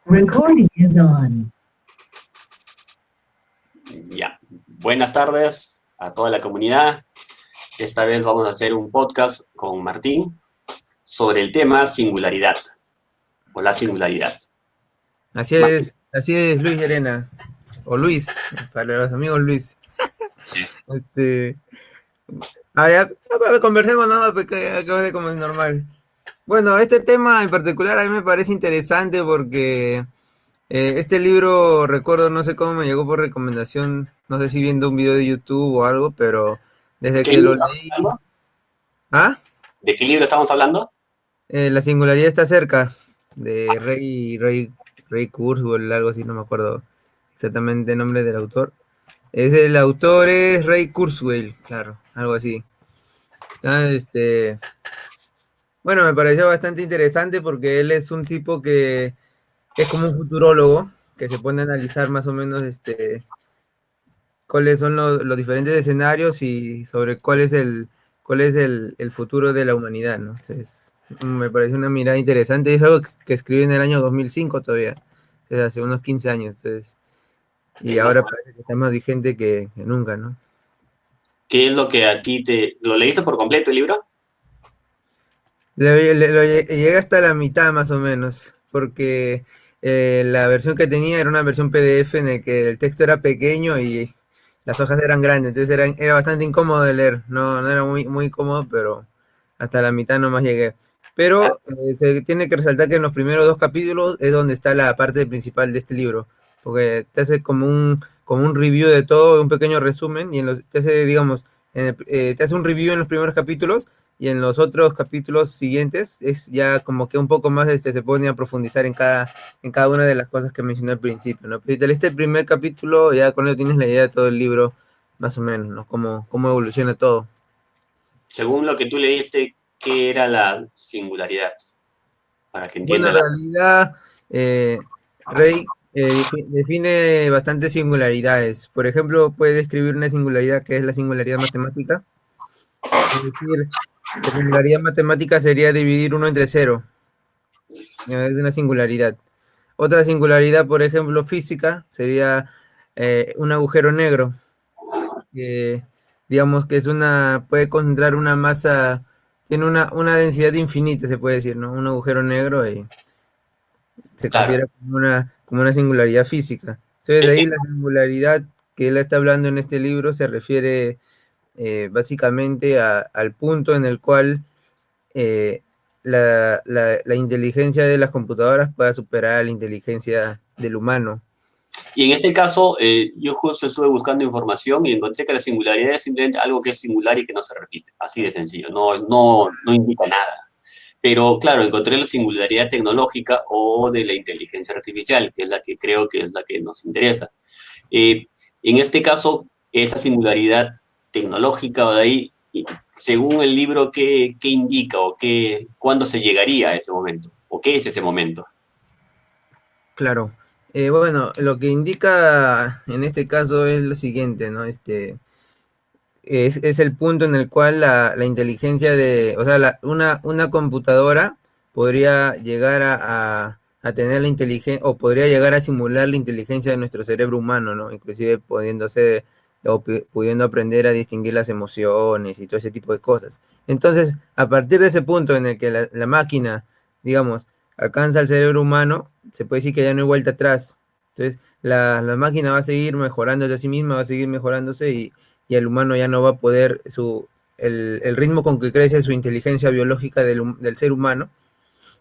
Recording is on. Ya, buenas tardes a toda la comunidad. Esta vez vamos a hacer un podcast con Martín sobre el tema singularidad o la singularidad. Martín. Así es Luis y Elena, o Luis, para los amigos Luis. Este, conversemos, ¿no? Porque acabo de como es normal. Bueno, este tema en particular a mí me parece interesante porque este libro, recuerdo, no sé cómo me llegó por recomendación, no sé si viendo un video de YouTube o algo, pero desde ¿Qué que libro lo estamos leí. hablando? ¿Ah? ¿De qué libro estamos hablando? La singularidad está cerca, de Ray Kurzweil, algo así, no me acuerdo exactamente el nombre del autor. El autor es Ray Kurzweil, claro, algo así. Este, bueno, me pareció bastante interesante porque él es un tipo que es como un futurólogo que se pone a analizar más o menos cuáles son los diferentes escenarios y sobre cuál es el futuro de la humanidad, ¿no? Entonces, me pareció una mirada interesante. Es algo que escribí en el año 2005 todavía, o hace unos 15 años. Entonces, y ahora parece que está más vigente que nunca, ¿no? ¿Qué es lo que a ti te... ¿Lo leíste por completo el libro? Llegué hasta la mitad más o menos, porque la versión que tenía era una versión PDF en el que el texto era pequeño y las hojas eran grandes, entonces era bastante incómodo de leer, no era muy cómodo, pero hasta la mitad nomás llegué. Ah, Pero se tiene que resaltar que en los primeros dos capítulos es donde está la parte principal de este libro, porque te hace como un review de todo, un pequeño resumen, y te hace, digamos, te hace un review en los primeros capítulos y en los otros capítulos siguientes es ya como que un poco más se pone a profundizar en cada una de las cosas que mencioné al principio, ¿no? Pero si te leíste el primer capítulo, ya con eso tienes la idea de todo el libro, más o menos, ¿no? Cómo evoluciona todo. según lo que tú leíste, ¿qué era la singularidad? Para que Bueno, entienda en la... realidad, Rey define bastantes singularidades. Por ejemplo, puede describir una singularidad que es la singularidad matemática. Es decir, la singularidad matemática sería dividir uno entre cero. Es una singularidad. Otra singularidad, por ejemplo, física, sería un agujero negro, que digamos que puede concentrar una masa, tiene una densidad infinita, se puede decir, ¿no? Un agujero negro y se Claro. considera como una singularidad física. Entonces, Eh, ahí la singularidad que él está hablando en este libro se refiere básicamente al punto en el cual eh, la inteligencia de las computadoras pueda superar a la inteligencia del humano. Y en este caso, yo justo estuve buscando información y encontré que la singularidad es simplemente algo que es singular y que no se repite. Así de sencillo, no indica nada. Pero claro, encontré la singularidad tecnológica o de la inteligencia artificial, que es la que creo que es la que nos interesa. Eh, en este caso, esa singularidad tecnológica o de ahí, según el libro, ¿qué indica o cuándo se llegaría a ese momento? ¿O qué es ese momento? Claro. Bueno, lo que indica en este caso es lo siguiente, ¿no? Es el punto en el cual la inteligencia o sea, una computadora podría llegar a tener la inteligencia, o podría llegar a simular la inteligencia de nuestro cerebro humano, ¿no? Inclusive pudiendo aprender a distinguir las emociones y todo ese tipo de cosas. Entonces, a partir de ese punto en el que la máquina, digamos, alcanza al cerebro humano, se puede decir que ya no hay vuelta atrás. Entonces, la máquina va a seguir mejorándose a sí misma, va a seguir mejorándose y el humano ya no va a poder, el ritmo con que crece su inteligencia biológica del ser humano.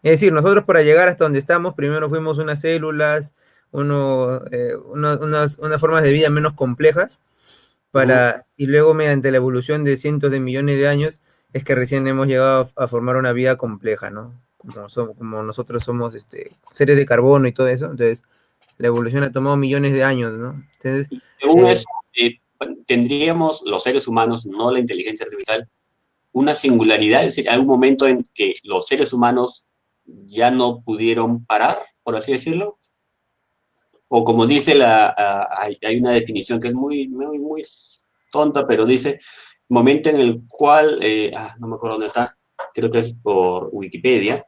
Es decir, nosotros para llegar hasta donde estamos, primero fuimos unas células, unas formas de vida menos complejas, Ujú. y luego mediante la evolución de cientos de millones de años, es que recién hemos llegado a formar una vida compleja, ¿no? Como nosotros somos seres de carbono y todo eso, entonces la evolución ha tomado millones de años, ¿no? Entonces, Según eso, tendríamos los seres humanos, no la inteligencia artificial, una singularidad, es decir, algún momento en que los seres humanos ya no pudieron parar, por así decirlo, o como dice hay una definición que es muy tonta, pero dice momento en el cual, no me acuerdo dónde está, creo que es por Wikipedia,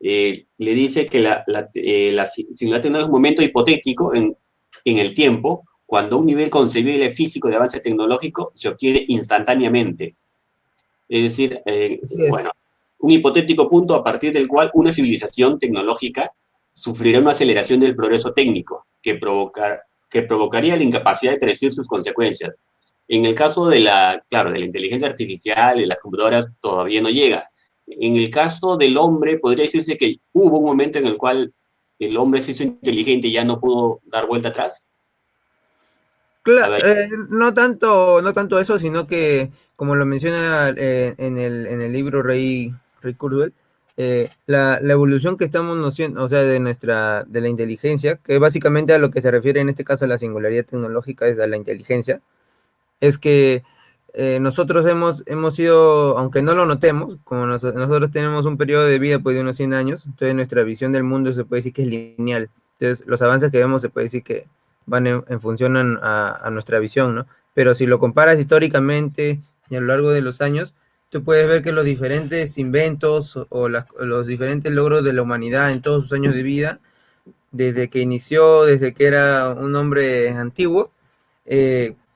le dice que la singularidad tecnológica es un momento hipotético en el tiempo, cuando un nivel concebible físico de avance tecnológico se obtiene instantáneamente. Es decir, Así bueno, es. un hipotético punto a partir del cual una civilización tecnológica sufrirá una aceleración del progreso técnico que provocaría la incapacidad de predecir sus consecuencias. En el caso de claro, de la inteligencia artificial y las computadoras todavía no llega. En el caso del hombre, podría decirse que hubo un momento en el cual el hombre se hizo inteligente y ya no pudo dar vuelta atrás. A ver, No tanto eso, sino que, como lo menciona en el libro Rey Kurzweil, la evolución que estamos haciendo, o sea, de la inteligencia, que básicamente a lo que se refiere en este caso a la singularidad tecnológica es a la inteligencia, es que nosotros hemos sido, aunque no lo notemos, como nosotros tenemos un periodo de vida pues, de unos 100 años, entonces nuestra visión del mundo se puede decir que es lineal. Entonces, los avances que vemos se puede decir que van en función a nuestra visión, ¿no? Pero si lo comparas históricamente y a lo largo de los años, tú puedes ver que los diferentes inventos los diferentes logros de la humanidad en todos sus años de vida, desde que inició, desde que era un hombre antiguo,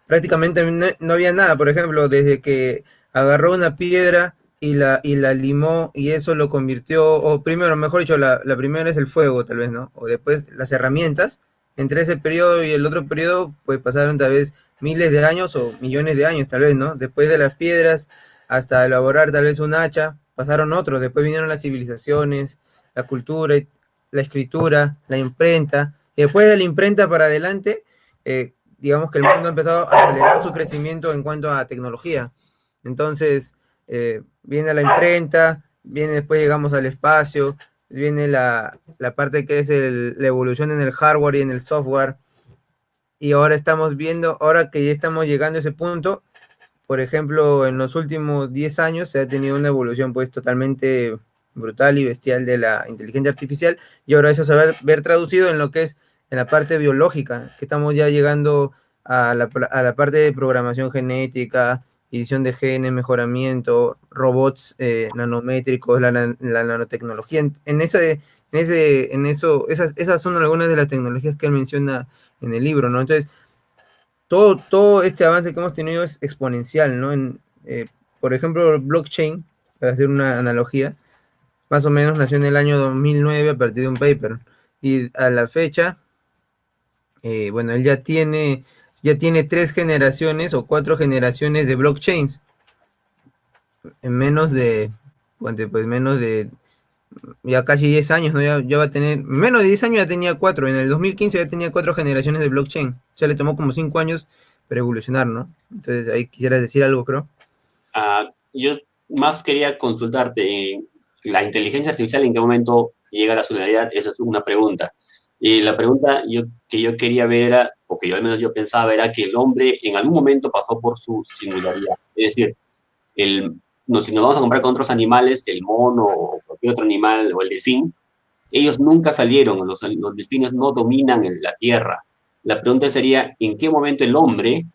prácticamente no había nada. Por ejemplo, desde que agarró una piedra y la limó y eso lo convirtió, o primero, mejor dicho, la primera es el fuego, tal vez, ¿no? O después las herramientas. Entre ese periodo y el otro periodo, pues pasaron tal vez miles de años o millones de años, tal vez, ¿no? Después de las piedras hasta elaborar tal vez un hacha, pasaron otros. Después vinieron las civilizaciones, la cultura, la escritura, la imprenta. Y después de la imprenta para adelante, digamos que el mundo ha empezado a acelerar su crecimiento en cuanto a tecnología. Entonces, viene la imprenta, viene después llegamos al espacio, viene la parte que es la evolución en el hardware y en el software. Y ahora estamos viendo, ahora que ya estamos llegando a ese punto, por ejemplo, en los últimos 10 años se ha tenido una evolución pues totalmente brutal y bestial de la inteligencia artificial, y ahora eso se va a ver traducido en lo que es en la parte biológica, que estamos ya llegando a la parte de programación genética, edición de genes, mejoramiento, robots nanométricos, la nanotecnología. Esas son algunas de las tecnologías que él menciona en el libro, ¿no? Entonces, todo este avance que hemos tenido es exponencial, ¿no? Por ejemplo, el blockchain, para hacer una analogía, más o menos nació en el año 2009 a partir de un paper. Y a la fecha, bueno, él ya tiene 3 generaciones o 4 generaciones de blockchains en menos de ya casi 10 años, ¿no? Ya va a tener, menos de 10 años ya tenía 4, en el 2015 ya tenía 4 generaciones de blockchain, o sea, le tomó como 5 años para evolucionar, ¿no? Entonces ahí quisieras decir algo, creo. yo más quería consultarte, ¿la inteligencia artificial en qué momento llega a la singularidad? Esa es una pregunta. Y la pregunta que yo quería ver era, o que yo al menos yo pensaba, era que el hombre en algún momento pasó por su singularidad. Es decir, el, no, si nos vamos a comparar con otros animales, el mono o cualquier otro animal o el delfín, ellos nunca salieron, los delfines no dominan la tierra. La pregunta sería, ¿en qué momento el hombre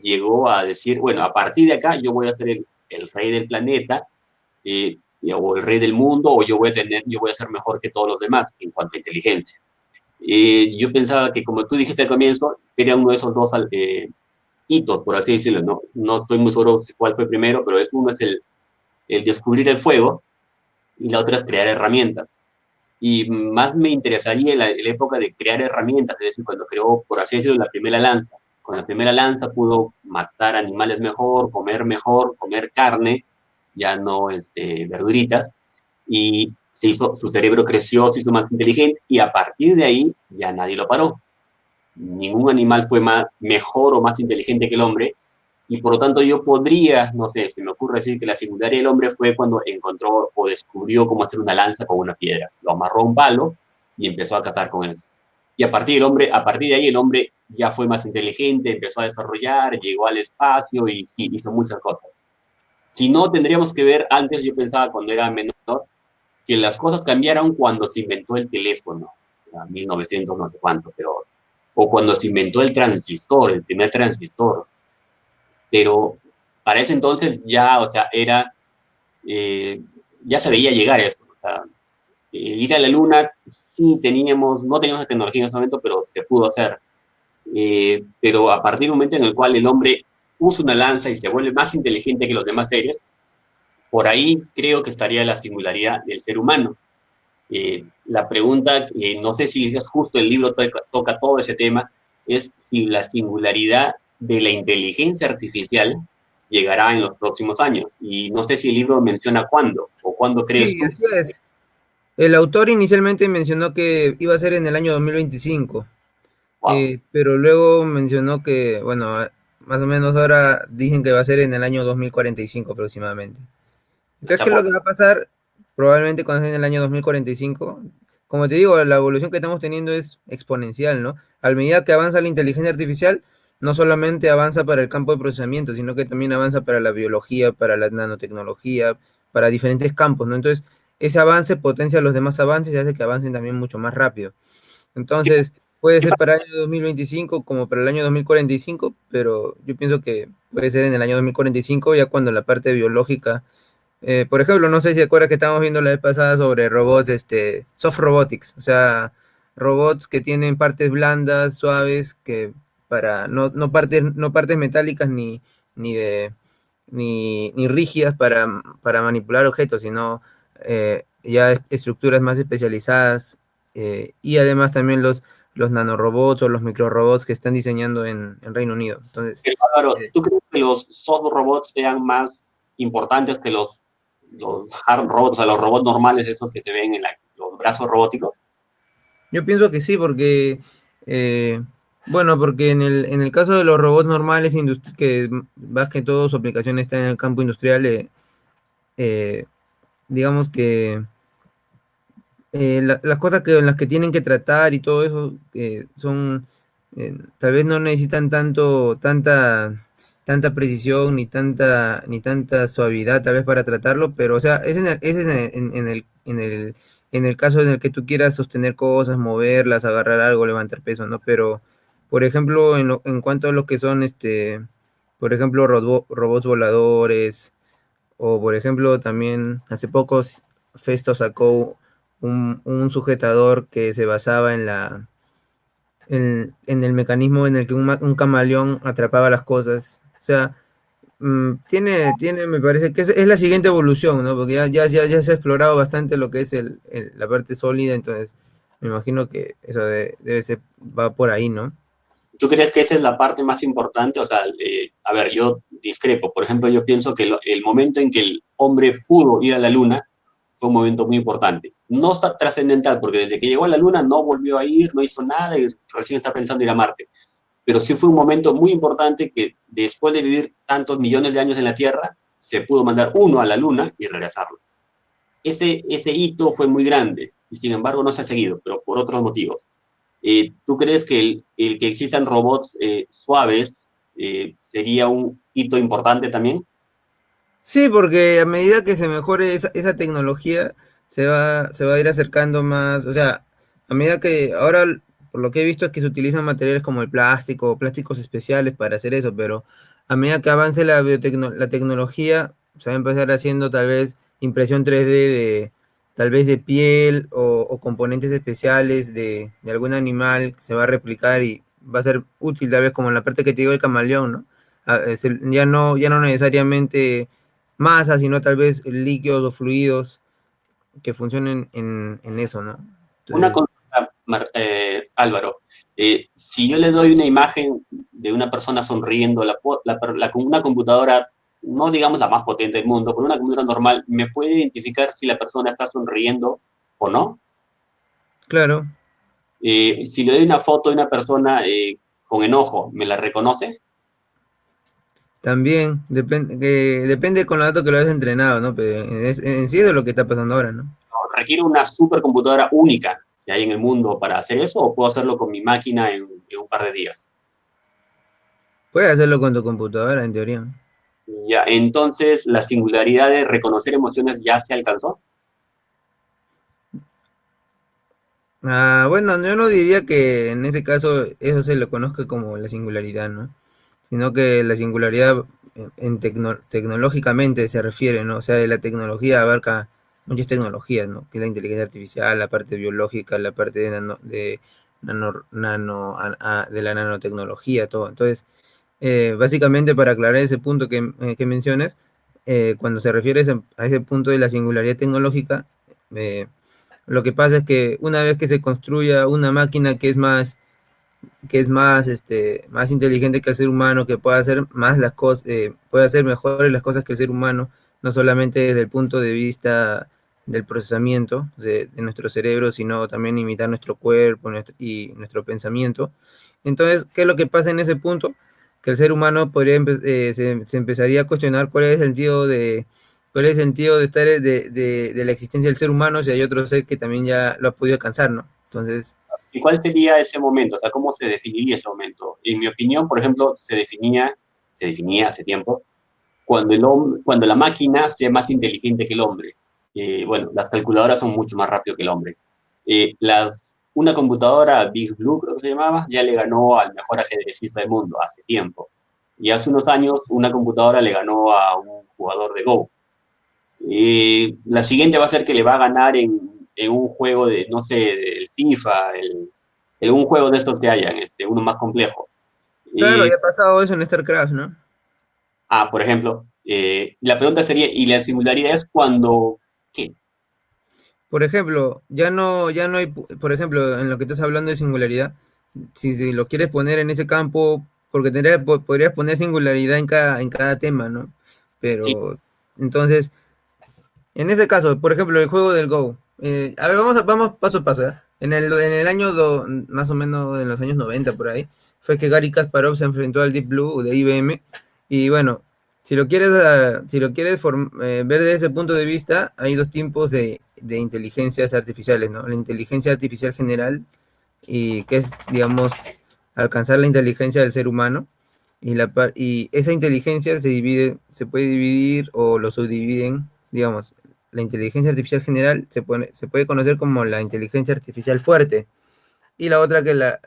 llegó a decir, bueno, a partir de acá yo voy a ser el rey del planeta, o el rey del mundo, o yo voy a ser mejor que todos los demás en cuanto a inteligencia? Yo pensaba que, como tú dijiste al comienzo, era uno de esos dos hitos, por así decirlo, ¿no? No estoy muy seguro cuál fue primero, pero uno es el descubrir el fuego y la otra es crear herramientas. Y más me interesaría en la época de crear herramientas, es decir, cuando creó, por así decirlo, la primera lanza. Con la primera lanza pudo matar animales mejor, comer carne, ya no verduritas, y su cerebro creció, se hizo más inteligente, y a partir de ahí ya nadie lo paró. Ningún animal fue mejor o más inteligente que el hombre, y por lo tanto yo podría, no sé, se me ocurre decir que la singularidad del hombre fue cuando encontró o descubrió cómo hacer una lanza con una piedra. Lo amarró a un palo y empezó a cazar con eso. Y a partir de ahí el hombre ya fue más inteligente, empezó a desarrollar, llegó al espacio y sí, hizo muchas cosas. Si no, tendríamos que ver, antes yo pensaba cuando era menor, que las cosas cambiaron cuando se inventó el teléfono, a 1900 no sé cuánto, pero, o cuando se inventó el transistor, el primer transistor, pero para ese entonces ya, o sea, ya se veía llegar eso, o sea, Ir a la Luna, sí no teníamos la tecnología en ese momento, pero se pudo hacer. Pero a partir del momento en el cual el hombre usa una lanza y se vuelve más inteligente que los demás seres, por ahí creo que estaría la singularidad del ser humano. La pregunta, no sé si es justo, el libro toca todo ese tema, es si la singularidad de la inteligencia artificial llegará en los próximos años. Y no sé si el libro menciona cuándo, o cuándo crees Sí, tú. así es. El autor inicialmente mencionó que iba a ser en el año 2025, Wow, pero luego mencionó que, bueno, más o menos ahora dicen que va a ser en el año 2045 aproximadamente. Entonces, ¿qué es lo que va a pasar? Probablemente cuando sea en el año 2045, como te digo, la evolución que estamos teniendo es exponencial, ¿no? A medida que avanza la inteligencia artificial, no solamente avanza para el campo de procesamiento, sino que también avanza para la biología, para la nanotecnología, para diferentes campos, ¿no? Entonces, ese avance potencia los demás avances y hace que avancen también mucho más rápido. Entonces, puede ser para el año 2025 como para el año 2045, pero yo pienso que puede ser en el año 2045 ya cuando la parte biológica por ejemplo, no sé si se acuerda que estábamos viendo la vez pasada sobre robots, soft robotics, o sea, robots que tienen partes blandas, suaves, que para no partes metálicas ni de ni rígidas para manipular objetos, sino ya estructuras más especializadas y además también los nanorobots o los microrobots que están diseñando en Reino Unido. Entonces, pero Álvaro, eh, ¿tú crees que los soft robots sean más importantes que los hard robots, o sea, los robots normales, esos que se ven en los brazos robóticos? yo pienso que sí, porque, eh, bueno, porque en el caso de los robots normales, que más que todo su aplicación está en el campo industrial, eh, digamos que las cosas en las que tienen que tratar y todo eso son, tal vez no necesitan tanta precisión ni tanta suavidad tal vez para tratarlo, pero o sea, es en el caso en el que tú quieras sostener cosas, moverlas, agarrar algo, levantar peso, ¿no? Pero, por ejemplo, en cuanto a lo que son, por ejemplo, robots voladores, o por ejemplo, también hace poco Festo sacó un sujetador que se basaba en el mecanismo en el que un camaleón atrapaba las cosas. O sea, me parece que es la siguiente evolución, ¿no? Porque ya se ha explorado bastante lo que es la parte sólida, entonces me imagino que eso debe ser, va por ahí, ¿no? ¿Tú crees que esa es la parte más importante? O sea, a ver, yo discrepo. Por ejemplo, yo pienso que el momento en que el hombre pudo ir a la Luna fue un momento muy importante. No está trascendental, porque desde que llegó a la Luna no volvió a ir, no hizo nada y recién está pensando ir a Marte. Pero sí fue un momento muy importante que después de vivir tantos millones de años en la Tierra, se pudo mandar uno a la Luna y regresarlo. Ese hito fue muy grande y sin embargo no se ha seguido, pero por otros motivos. ¿Tú crees que el que existan robots suaves sería un hito importante también? Sí, porque a medida que se mejore esa tecnología, se va a ir acercando más, o sea, a medida que ahora, por lo que he visto es que se utilizan materiales como el plástico, plásticos especiales para hacer eso, pero a medida que avance la tecnología, se va a empezar haciendo tal vez impresión 3D tal vez de piel o componentes especiales de algún animal que se va a replicar y va a ser útil tal vez como en la parte que te digo del camaleón, ¿no? Ya no necesariamente masa, sino tal vez líquidos o fluidos que funcionen en eso, ¿no? Una Entonces, consulta, Álvaro. Si yo le doy una imagen de una persona sonriendo, una computadora, no digamos la más potente del mundo, pero una computadora normal, ¿me puede identificar si la persona está sonriendo o no? claro, Si le doy una foto de una persona con enojo, ¿me la reconoce? también depende con los datos que lo hayas entrenado, ¿no? Pero en sí es de lo que está pasando ahora, ¿no? ¿Requiere una supercomputadora única que hay en el mundo para hacer eso o puedo hacerlo con mi máquina en un par de días? Puedes hacerlo con tu computadora, en teoría. Ya, entonces la singularidad de reconocer emociones ya se alcanzó. Ah, bueno, yo no diría que en ese caso eso se lo conozca como la singularidad, ¿no? Sino que la singularidad tecnológicamente se refiere, ¿no? O sea, la tecnología abarca muchas tecnologías, ¿no? Que es la inteligencia artificial, la parte biológica, la parte de la nanotecnología, todo. Entonces, básicamente para aclarar ese punto que mencionas, cuando se refiere a ese punto de la singularidad tecnológica, lo que pasa es que una vez que se construya una máquina más inteligente que el ser humano, que pueda hacer más las cosas, puede hacer mejores las cosas que el ser humano, no solamente desde el punto de vista del procesamiento de nuestro cerebro, sino también imitar nuestro cuerpo y nuestro pensamiento. Entonces, ¿qué es lo que pasa en ese punto? Que el ser humano se empezaría a cuestionar cuál es el sentido de estar de la existencia del ser humano si hay otro ser que también ya lo ha podido alcanzar, ¿no? Entonces, ¿Y cuál sería ese momento? O sea, ¿cómo se definiría ese momento? En mi opinión, por ejemplo, se definía hace tiempo, cuando la máquina sea más inteligente que el hombre. Bueno, las calculadoras son mucho más rápido que el hombre. Una computadora, Big Blue creo que se llamaba, ya le ganó al mejor ajedrecista del mundo hace tiempo. Y hace unos años una computadora le ganó a un jugador de Go. La siguiente va a ser que le va a ganar en un juego de, no sé, del FIFA, un juego de estos que hayan, uno más complejo. claro, Y, ya ha pasado eso en StarCraft, ¿no? por ejemplo, la pregunta sería, ¿y la singularidad es cuando qué? Por ejemplo, ya no hay, por ejemplo, en lo que estás hablando de singularidad, si lo quieres poner en ese campo, porque podrías poner singularidad en cada tema, ¿no? Sí, Pero, entonces, en ese caso, por ejemplo, el juego del Go. A ver, vamos paso a paso, ¿eh? En el año, más o menos en los años 90 por ahí, fue que Gary Kasparov se enfrentó al Deep Blue de IBM. Y bueno, si lo quieres ver desde ese punto de vista, hay dos tipos de inteligencias artificiales, ¿no? La inteligencia artificial general, y que es, digamos, alcanzar la inteligencia del ser humano. Y esa inteligencia se puede dividir o lo subdividen, digamos, la inteligencia artificial general se puede conocer como la inteligencia artificial fuerte, y la otra que la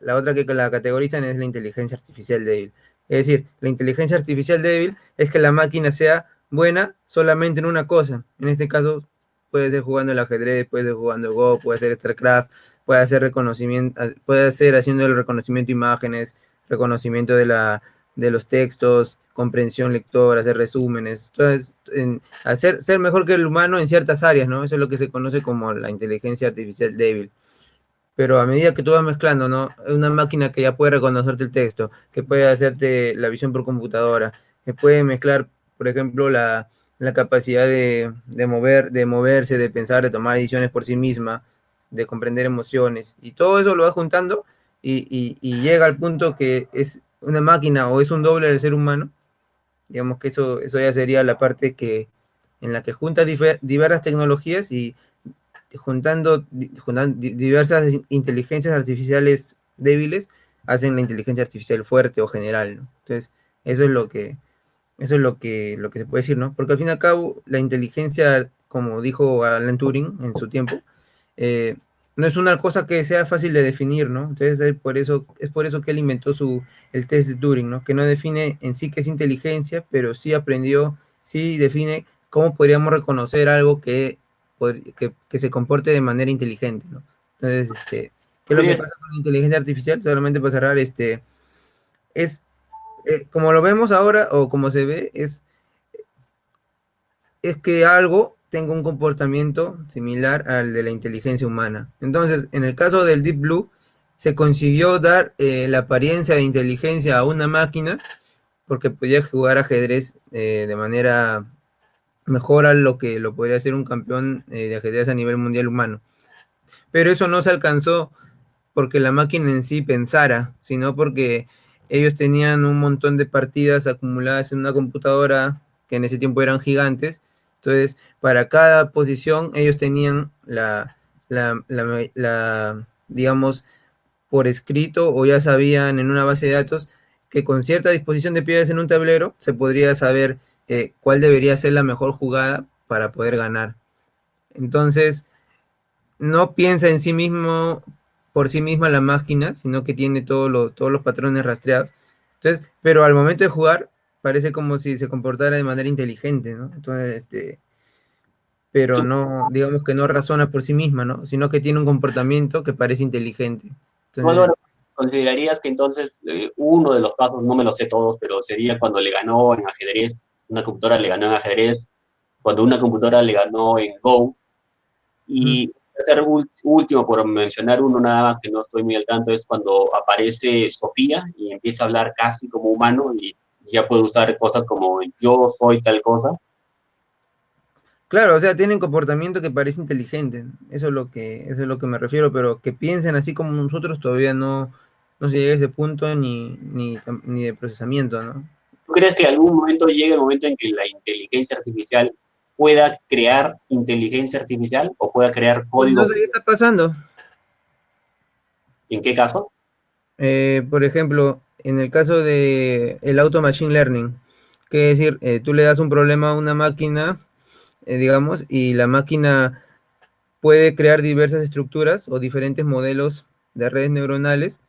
categorizan es la inteligencia artificial débil. Es decir, la inteligencia artificial débil es que la máquina sea buena solamente en una cosa. En este caso, puede ser jugando el ajedrez, puede ser jugando Go, puede ser StarCraft, puede ser haciendo el reconocimiento de imágenes, reconocimiento de los textos, comprensión lectora, hacer resúmenes. Entonces, ser mejor que el humano en ciertas áreas, ¿no? Eso es lo que se conoce como la inteligencia artificial débil. Pero a medida que tú vas mezclando, ¿no? Una máquina que ya puede reconocerte el texto, que puede hacerte la visión por computadora, que puede mezclar, por ejemplo, la capacidad de moverse, de pensar, de tomar decisiones por sí misma, de comprender emociones, y todo eso lo vas juntando y llega al punto que es una máquina o es un doble del ser humano. Digamos que eso ya sería la parte en la que junta diversas tecnologías y juntando diversas inteligencias artificiales débiles, hacen la inteligencia artificial fuerte o general, ¿no? Entonces, eso es lo que se puede decir, ¿no? Porque al fin y al cabo, la inteligencia, como dijo Alan Turing en su tiempo, eh, no es una cosa que sea fácil de definir, ¿no? Entonces, es por eso que él inventó el test de Turing, ¿no? Que no define en sí qué es inteligencia, pero sí define cómo podríamos reconocer algo que se comporte de manera inteligente, ¿no? Entonces, ¿qué es lo que podría pasa con la inteligencia artificial? Solamente para cerrar, es, como lo vemos ahora o como se ve, es que algo tenga un comportamiento similar al de la inteligencia humana. Entonces, en el caso del Deep Blue, se consiguió dar la apariencia de inteligencia a una máquina porque podía jugar ajedrez de manera mejor a lo que lo podría hacer un campeón de ajedrez a nivel mundial humano. Pero eso no se alcanzó porque la máquina en sí pensara, sino porque ellos tenían un montón de partidas acumuladas en una computadora que en ese tiempo eran gigantes. Entonces, para cada posición ellos tenían digamos, por escrito, o ya sabían en una base de datos que con cierta disposición de piezas en un tablero se podría saber cuál debería ser la mejor jugada para poder ganar. Entonces, no piensa en sí mismo, por sí misma la máquina, sino que tiene todos los patrones rastreados. Entonces, pero al momento de jugar, parece como si se comportara de manera inteligente, ¿no? Entonces, pero ¿Tú, no, digamos que no razona por sí misma, ¿no? Sino que tiene un comportamiento que parece inteligente. tú, Entonces, Álvaro, considerarías que entonces uno de los casos, no me lo sé todos, pero sería cuando le ganó en ajedrez, una computadora le ganó en ajedrez, cuando una computadora le ganó en Go, ujú. y tercer último, por mencionar uno nada más que no estoy muy al tanto, es cuando aparece Sofía y empieza a hablar casi como humano y ya puede usar cosas como yo soy tal cosa. Claro, o sea, tienen comportamiento que parece inteligente. Eso es lo que me refiero, pero que piensen así como nosotros todavía no se llega a ese punto ni de procesamiento, ¿no? ¿Tú crees que en algún momento llegue el momento en que la inteligencia artificial pueda crear inteligencia artificial o pueda crear No código? sé qué está pasando. ¿En qué caso? Por ejemplo, en el caso de el auto machine learning, que es decir, tú le das un problema a una máquina, digamos, y la máquina puede crear diversas estructuras o diferentes modelos de redes neuronales.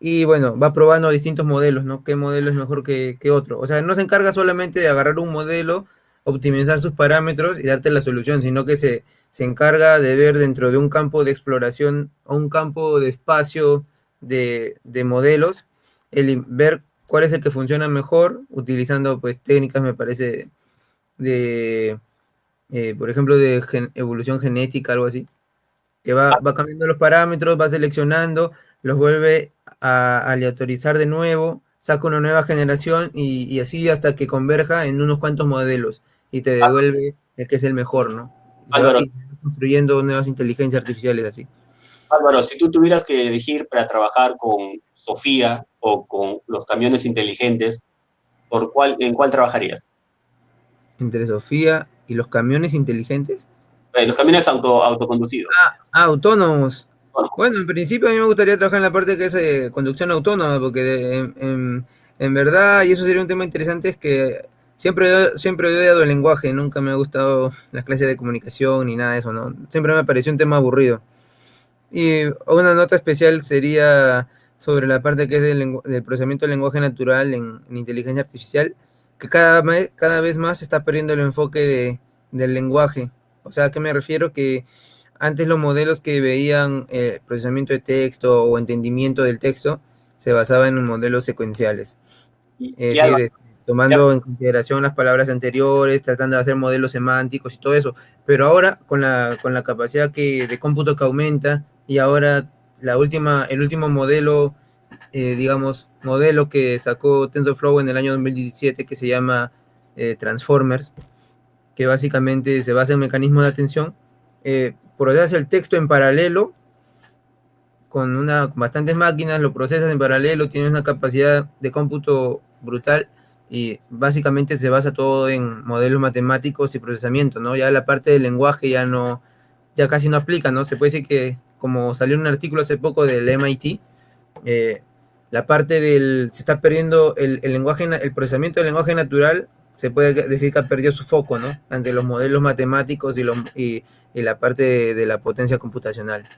Y bueno, va probando distintos modelos, ¿no? ¿Qué modelo es mejor que otro? O sea, no se encarga solamente de agarrar un modelo, optimizar sus parámetros y darte la solución, sino que se encarga de ver dentro de un campo de exploración o un campo de espacio de modelos, ver cuál es el que funciona mejor, utilizando pues técnicas, me parece, de, por ejemplo, de evolución genética, algo así que va cambiando los parámetros, va seleccionando, los vuelve a aleatorizar de nuevo, saca una nueva generación y así hasta que converja en unos cuantos modelos y te devuelve el que es el mejor, ¿no? Álvaro, Y se va construyendo nuevas inteligencias artificiales así. Álvaro, si tú tuvieras que elegir para trabajar con Sofía o con los camiones inteligentes, ¿en cuál trabajarías? Entre Sofía y los camiones inteligentes. Los camiones autoconducidos. Autónomos. Bueno, Bueno, en principio a mí me gustaría trabajar en la parte que es conducción autónoma, porque en verdad, y eso sería un tema interesante, es que siempre he odiado el lenguaje, nunca me ha gustado las clases de comunicación ni nada de eso, ¿no? Siempre me pareció un tema aburrido. Y una nota especial sería sobre la parte que es del procesamiento del lenguaje natural en inteligencia artificial, que cada vez más se está perdiendo el enfoque del lenguaje. O sea, ¿a qué me refiero? Que antes los modelos que veían procesamiento de texto o entendimiento del texto se basaban en modelos secuenciales. Es y decir, Álvaro, ya, tomando en consideración las palabras anteriores, tratando de hacer modelos semánticos y todo eso. Pero ahora, con la capacidad de cómputo que aumenta y ahora el último modelo, digamos, modelo que sacó TensorFlow en el año 2017 que se llama Transformers, que básicamente se basa en mecanismos de atención, procesa el texto en paralelo con bastantes máquinas, lo procesas en paralelo, tienes una capacidad de cómputo brutal y básicamente se basa todo en modelos matemáticos y procesamiento, ¿no? Ya la parte del lenguaje ya casi no aplica, ¿no? Se puede decir que, como salió un artículo hace poco del MIT, eh, la parte se está perdiendo el lenguaje, el procesamiento del lenguaje natural, se puede decir que ha perdido su foco, ¿no? Ante los modelos matemáticos y la parte de la potencia computacional.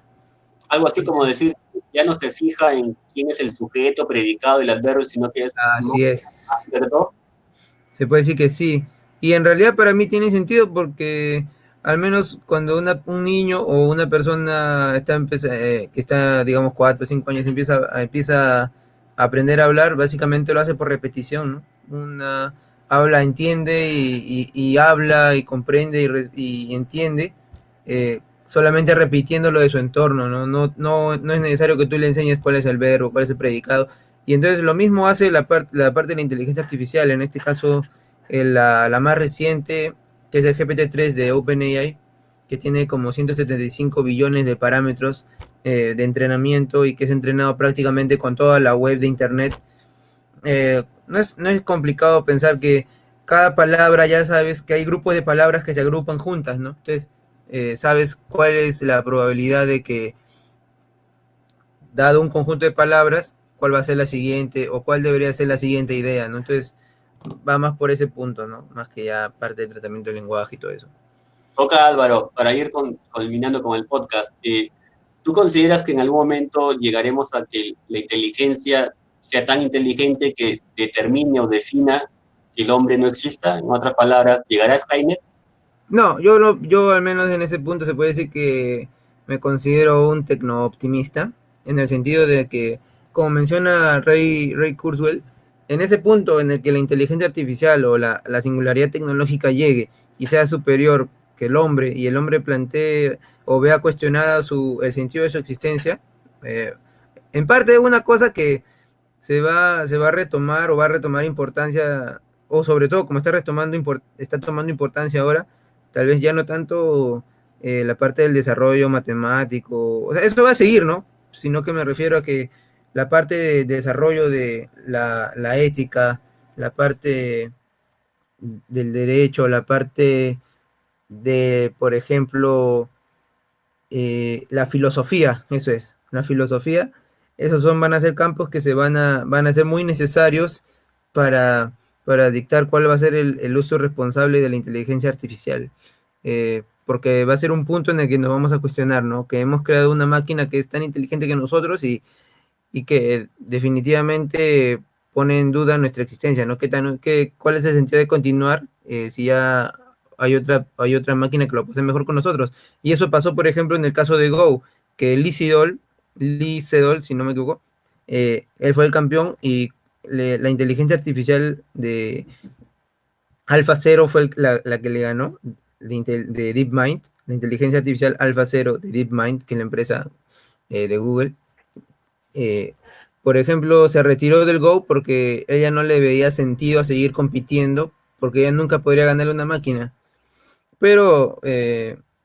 algo así como decir, ya no se fija en quién es el sujeto, predicado y el adverbio, sino que es no, Así es. ¿cierto? Se puede decir que sí. Y en realidad para mí tiene sentido porque al menos cuando un niño o una persona que está, digamos, 4 o 5 años, empieza a aprender a hablar, básicamente lo hace por repetición, ¿no? Habla, entiende y habla y comprende y entiende solamente repitiendo lo de su entorno, ¿no? No es necesario que tú le enseñes cuál es el verbo, cuál es el predicado, y entonces lo mismo hace la parte de la inteligencia artificial, en este caso la más reciente, que es el GPT-3 de OpenAI, que tiene como 175 billones de parámetros de entrenamiento y que es entrenado prácticamente con toda la web de Internet. No es complicado pensar que cada palabra, ya sabes que hay grupos de palabras que se agrupan juntas, ¿no? Entonces, sabes cuál es la probabilidad de que dado un conjunto de palabras, cuál va a ser la siguiente o cuál debería ser la siguiente idea, ¿no? Entonces, va más por ese punto, ¿no? Más que ya parte del tratamiento del lenguaje y todo eso. Toca, Álvaro, para ir culminando con el podcast, ¿tú consideras que en algún momento llegaremos a que la inteligencia sea tan inteligente que determine o defina que el hombre no exista? En otras palabras, ¿llegará Skynet? No, yo al menos en ese punto se puede decir que me considero un tecno-optimista, en el sentido de que, como menciona Ray Kurzweil, en ese punto en el que la inteligencia artificial o la singularidad tecnológica llegue y sea superior que el hombre, y el hombre plantee o vea cuestionada el sentido de su existencia, eh, en parte es una cosa que se va a retomar o va a retomar importancia, o sobre todo como está tomando importancia ahora, tal vez ya no tanto la parte del desarrollo matemático, o sea, eso va a seguir, ¿no? Sino que me refiero a que la parte de desarrollo de la ética, la parte del derecho, la parte de, por ejemplo, la filosofía, eso es, la filosofía, van a ser campos que van a ser muy necesarios para, para dictar cuál va a ser el uso responsable de la inteligencia artificial. Porque va a ser un punto en el que nos vamos a cuestionar, ¿no? Que hemos creado una máquina que es tan inteligente que nosotros y que definitivamente pone en duda nuestra existencia, ¿no? ¿Cuál es el sentido de continuar si ya hay otra máquina que lo puede hacer mejor con nosotros? Y eso pasó, por ejemplo, en el caso de Go, que Lee Sedol, si no me equivoco, él fue el campeón y la inteligencia artificial de Alpha Zero fue la que le ganó, de DeepMind, la inteligencia artificial Alpha Zero de DeepMind, que es la empresa de Google. Eh, por ejemplo, se retiró del Go porque ella no le veía sentido a seguir compitiendo, porque ella nunca podría ganarle una máquina. Pero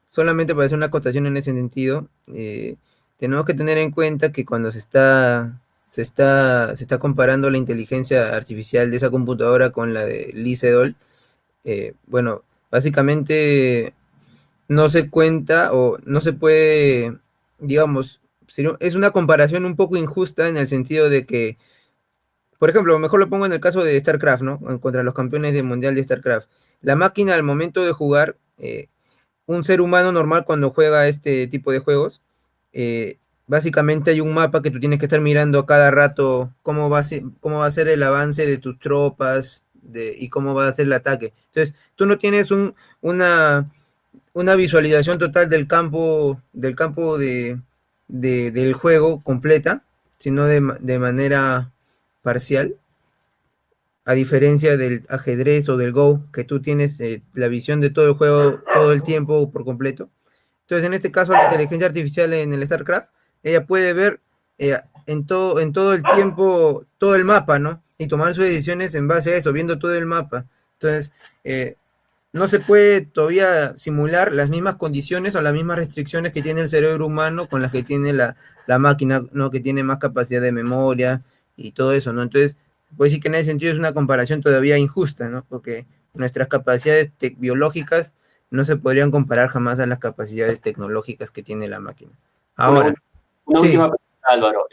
solamente para hacer una acotación en ese sentido, tenemos que tener en cuenta que cuando se está comparando la inteligencia artificial de esa computadora con la de Lee Sedol, bueno, básicamente no se cuenta o no se puede, digamos, es una comparación un poco injusta en el sentido de que, por ejemplo, mejor lo pongo en el caso de StarCraft, ¿no? Contra los campeones del mundial de StarCraft. La máquina al momento de jugar, un ser humano normal cuando juega este tipo de juegos, básicamente hay un mapa que tú tienes que estar mirando a cada rato cómo va a ser el avance de tus tropas y cómo va a ser el ataque. Entonces, tú no tienes una visualización total del campo del juego completa, sino de manera parcial, a diferencia del ajedrez o del Go, que tú tienes la visión de todo el juego todo el tiempo por completo. Entonces, en este caso, la inteligencia artificial en el StarCraft, ella puede ver en todo el tiempo, todo el mapa, ¿no? Y tomar sus decisiones en base a eso, viendo todo el mapa. Entonces, no se puede todavía simular las mismas condiciones o las mismas restricciones que tiene el cerebro humano con las que tiene la máquina, ¿no? Que tiene más capacidad de memoria y todo eso, ¿no? Entonces, puede decir que en ese sentido es una comparación todavía injusta, ¿no? Porque nuestras capacidades biológicas no se podrían comparar jamás a las capacidades tecnológicas que tiene la máquina. Una, Ahora, una sí, última pregunta, Álvaro.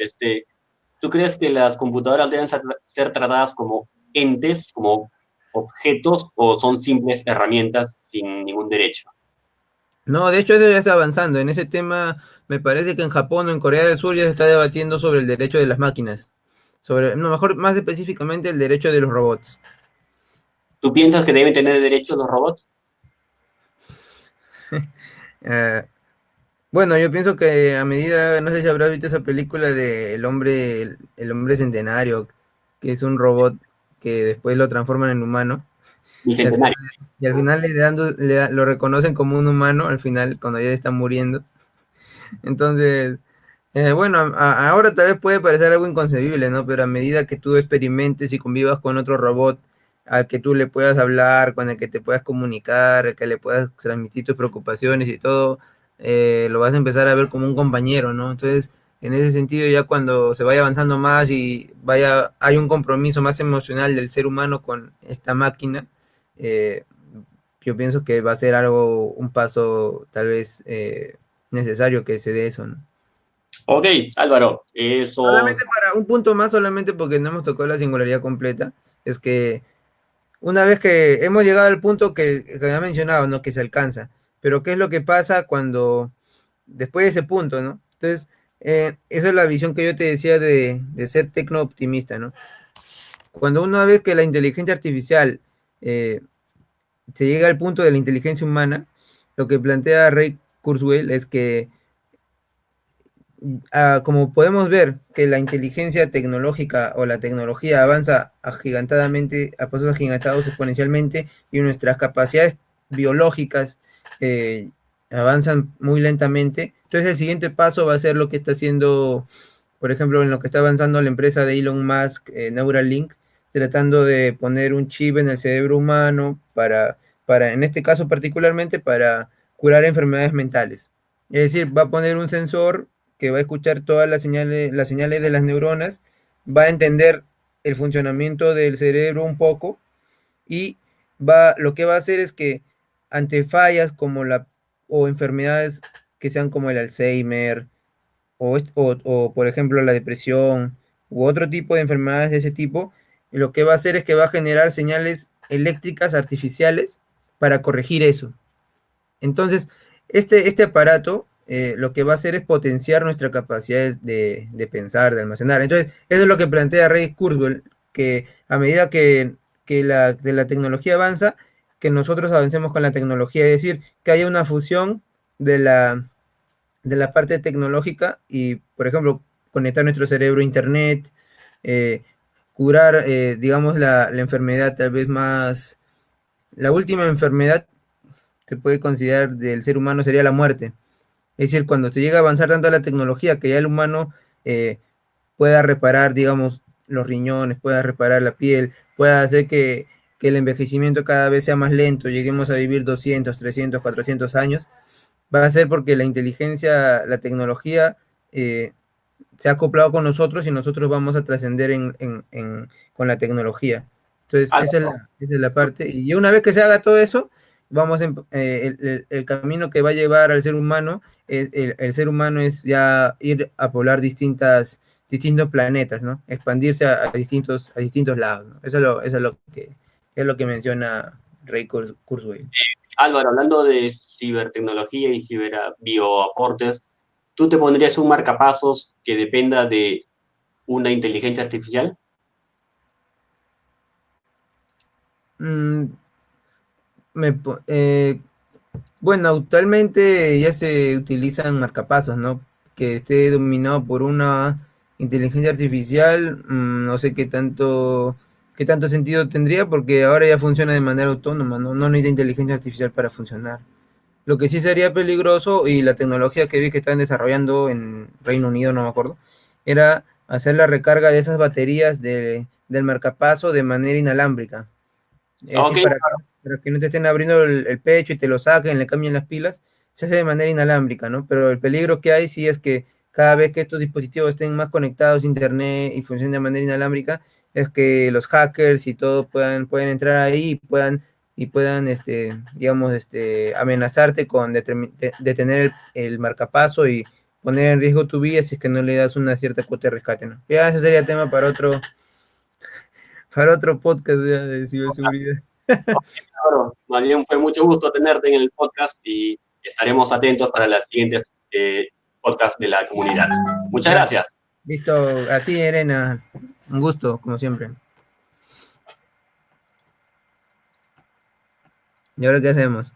¿Tú crees que las computadoras deben ser tratadas como entes, como objetos, o son simples herramientas sin ningún derecho? no, de hecho eso ya está avanzando. En ese tema, me parece que en Japón o en Corea del Sur ya se está debatiendo sobre el derecho de las máquinas. No, mejor, más específicamente el derecho de los robots. ¿Tú piensas que deben tener derechos los robots? Eh, bueno, yo pienso que a medida, no sé si habrás visto esa película de el hombre centenario, que es un robot que después lo transforman en humano. Y al final, Bicentenario. y al final lo reconocen como un humano, al final, cuando ya está muriendo. Entonces, bueno, ahora tal vez puede parecer algo inconcebible, ¿no? Pero a medida que tú experimentes y convivas con otro robot al que tú le puedas hablar, con el que te puedas comunicar, al que le puedas transmitir tus preocupaciones y todo, lo vas a empezar a ver como un compañero, ¿no? Entonces, en ese sentido, ya cuando se vaya avanzando más y hay un compromiso más emocional del ser humano con esta máquina, eh, yo pienso que va a ser un paso tal vez necesario que se dé eso, ¿no? Ok, Álvaro, eso. Solamente para un punto más, solamente porque no hemos tocado la singularidad completa, es que una vez que hemos llegado al punto que había mencionado, ¿no? Que se alcanza, pero ¿qué es lo que pasa después de ese punto, ¿no? Entonces, esa es la visión que yo te decía de ser tecno optimista, ¿no? Cuando una vez que la inteligencia artificial se llega al punto de la inteligencia humana, lo que plantea Ray Kurzweil es que, como podemos ver que la inteligencia tecnológica o la tecnología avanza agigantadamente, a pasos agigantados exponencialmente, y nuestras capacidades biológicas avanzan muy lentamente, entonces el siguiente paso va a ser lo que está haciendo, por ejemplo, en lo que está avanzando la empresa de Elon Musk, Neuralink, tratando de poner un chip en el cerebro humano en este caso particularmente, para curar enfermedades mentales. Es decir, va a poner un sensor que va a escuchar todas las señales de las neuronas, va a entender el funcionamiento del cerebro un poco, y lo que va a hacer es que ante fallas o enfermedades que sean como el Alzheimer, por ejemplo la depresión, u otro tipo de enfermedades de ese tipo, lo que va a hacer es que va a generar señales eléctricas artificiales para corregir eso. Entonces, este aparato lo que va a hacer es potenciar nuestra capacidad de pensar, de almacenar. Entonces, eso es lo que plantea Ray Kurzweil, que a medida que la tecnología avanza, que nosotros avancemos con la tecnología, es decir, que haya una fusión de la parte tecnológica y, por ejemplo, conectar nuestro cerebro a Internet, eh, curar, digamos, la enfermedad tal vez más, la última enfermedad se puede considerar del ser humano sería la muerte. Es decir, cuando se llega a avanzar tanto la tecnología que ya el humano eh, pueda reparar, digamos, los riñones, pueda reparar la piel, pueda hacer que el envejecimiento cada vez sea más lento, lleguemos a vivir 200, 300, 400 años, va a ser porque la inteligencia, la tecnología se ha acoplado con nosotros y nosotros vamos a trascender con la tecnología. Entonces, esa es la parte. Y una vez que se haga todo eso, el camino que va a llevar al ser humano, el ser humano es ya ir a poblar distintos planetas, ¿no? Expandirse a distintos lados, ¿no? Es lo que menciona Ray Kurzweil. Álvaro, hablando de cibertecnología y ciberbioaportes, ¿tú te pondrías un marcapasos que dependa de una inteligencia artificial? Mm, bueno, actualmente ya se utilizan marcapasos, ¿no? Que esté dominado por una inteligencia artificial, no sé qué tanto sentido tendría, porque ahora ya funciona de manera autónoma, ¿no? No necesita inteligencia artificial para funcionar. Lo que sí sería peligroso, y la tecnología que vi que están desarrollando en Reino Unido, no me acuerdo, era hacer la recarga de esas baterías del marcapaso de manera inalámbrica. Es decir, Ok, para que no te estén abriendo el pecho y te lo saquen, le cambien las pilas, se hace de manera inalámbrica, ¿no? Pero el peligro que hay sí es que cada vez que estos dispositivos estén más conectados a internet y funcionen de manera inalámbrica, es que los hackers y todo pueden entrar ahí y puedan digamos, amenazarte con detener el marcapaso y poner en riesgo tu vida si es que no le das una cierta cuota de rescate, ¿no? Ya ese sería tema para otro podcast de ciberseguridad. claro. Más bien fue mucho gusto tenerte en el podcast y estaremos atentos para las siguientes podcasts de la comunidad. Muchas Ya, gracias. listo. A ti, Elena. Un gusto, como siempre. ¿Y ahora qué hacemos?